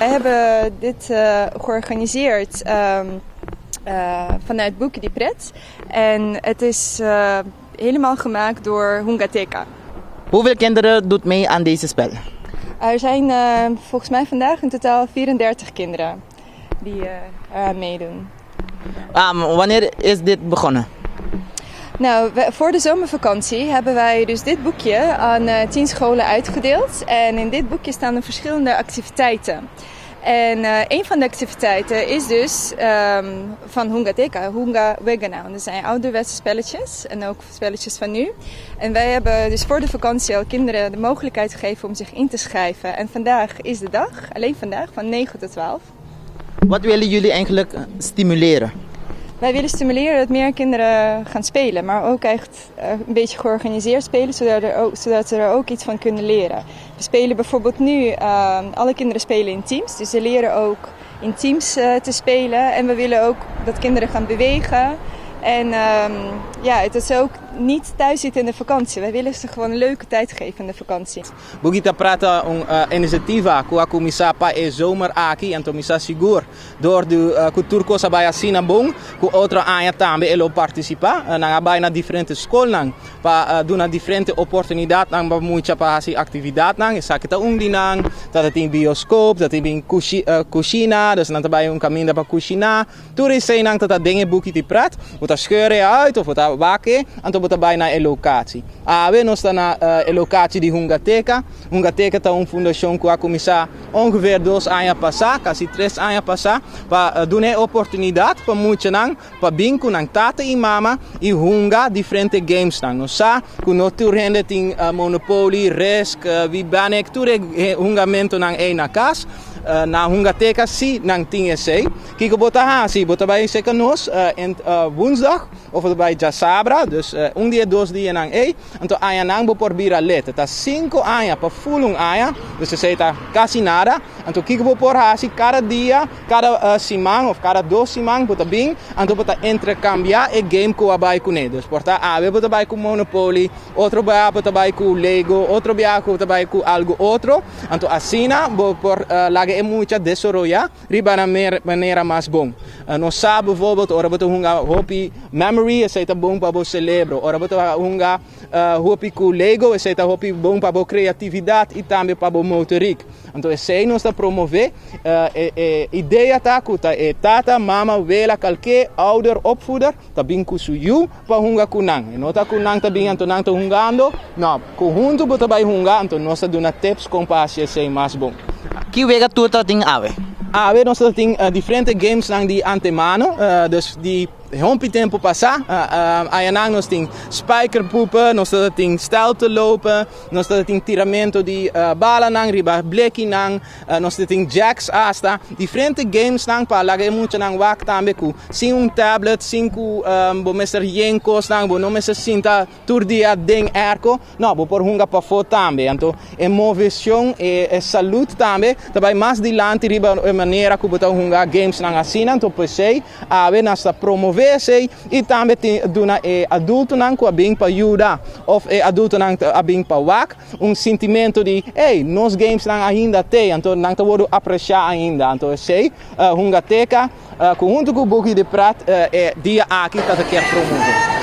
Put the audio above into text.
Wij hebben dit georganiseerd vanuit Boeken die Pret. En het is helemaal gemaakt door Hungateka. Hoeveel kinderen doet mee aan deze spel? Er zijn volgens mij vandaag in totaal 34 kinderen die eraan meedoen. Wanneer is dit begonnen? Nou, voor de zomervakantie hebben wij dus dit boekje aan 10 scholen uitgedeeld. En in dit boekje staan er verschillende activiteiten. En een van de activiteiten is dus van Hungateka, Hunga Wegana. Dat zijn ouderwetse spelletjes en ook spelletjes van nu. En wij hebben dus voor de vakantie al kinderen de mogelijkheid gegeven om zich in te schrijven. En vandaag is de dag, alleen vandaag, van 9 tot 12. Wat willen jullie eigenlijk stimuleren? Wij willen stimuleren dat meer kinderen gaan spelen, maar ook echt een beetje georganiseerd spelen, zodat ze er ook iets van kunnen leren. We spelen bijvoorbeeld nu, alle kinderen spelen in teams, dus ze leren ook in teams te spelen. En we willen ook dat kinderen gaan bewegen. En het is ook niet thuis zitten in de vakantie. Wij willen ze gewoon een leuke tijd geven in de vakantie. Kita prata inisiativa ku misapa zomer aki en misa sigur door de kulturko sabaya sinabong ku outra anya tambe elo participa nang abay na diferente school nang pa duna diferente oportunidad nang bamucha pa hasi aktividad nang isa kita ungdi nang dat in bioscoop dat in kusina dus nang tabay yung kaminda pa kusina turis say nang tata dinge buki ti prat uta scheuren uit of uta wake anto buta bay na locatie we nos na locatie di Hungateka ta un fundação ku aku misa ongeveer 2 anya pasa kasi 3 anya pasa pa dune oportunidad pa mucha nang pa binku nang tata e mama e hunga diferente games nang no sa ku no turhende ting Monopoly Risk Wibanek ture hungamento nang na kas na Hungateka si nang ting essay kiko bota ha si bota bij sekanos en woensdag of bij Jasabra dus dia 2 dia nang anto aya nang por bira let ta 5 aya pa fulung aya dus se seta casi nada anto kiko por hasi cada dia cada simang of cada 2 simang bota bing anto bota intercambia e game ko abai kune dus porta we bota bai ku Monopoly otro bota bai ku Lego otro bota bai ku algo otro anto asina por lage e mucha desarrolla riba na manera mas bom no sa bijvoorbeeld ora bota hunga hopi memory e seta bom pa bo celebro ora bota hunga hopi ku Lego e seta hopi bom pa bo creatividad e tambe pa bo motoriek anto e sei nos da promover ideia ta kuta e tata mama wela kalke ouder opvoeder ta binku su you pa hunga kunang e nota kunang ta bing anto nang to hungando no ku hunto bota bai hunga anto nosa duna tips compassie e sei mas bom Ki wega tuta ting awe. We nos ting diferente games nang di antemano dus die hompi tempo passa ayanang nos ting spijkerpoepen nos ting stijl te lopen nos ting tiramento di bala nang riba bleki nang nos ting jacks asta diferente games nang pa lage mucha nang wak tambe ku sin un tablet sin ku bo meser yenkos nang bo no meser sinta turdia ding erko no bo por hunga pa fo tambe anto e movision e salut tambe tabai mas di lanti riba manera ku bota hunga games nang asina anto pese we nasta promover e também duna adulto nang ku abing pa yuda of adulto nang abing pa wak sentimento di nos games nang ainda te anto nang tawodo apreciar ainda anto sei Hungateka ku junto ku Boeki de Prat dia aqui tá quer promover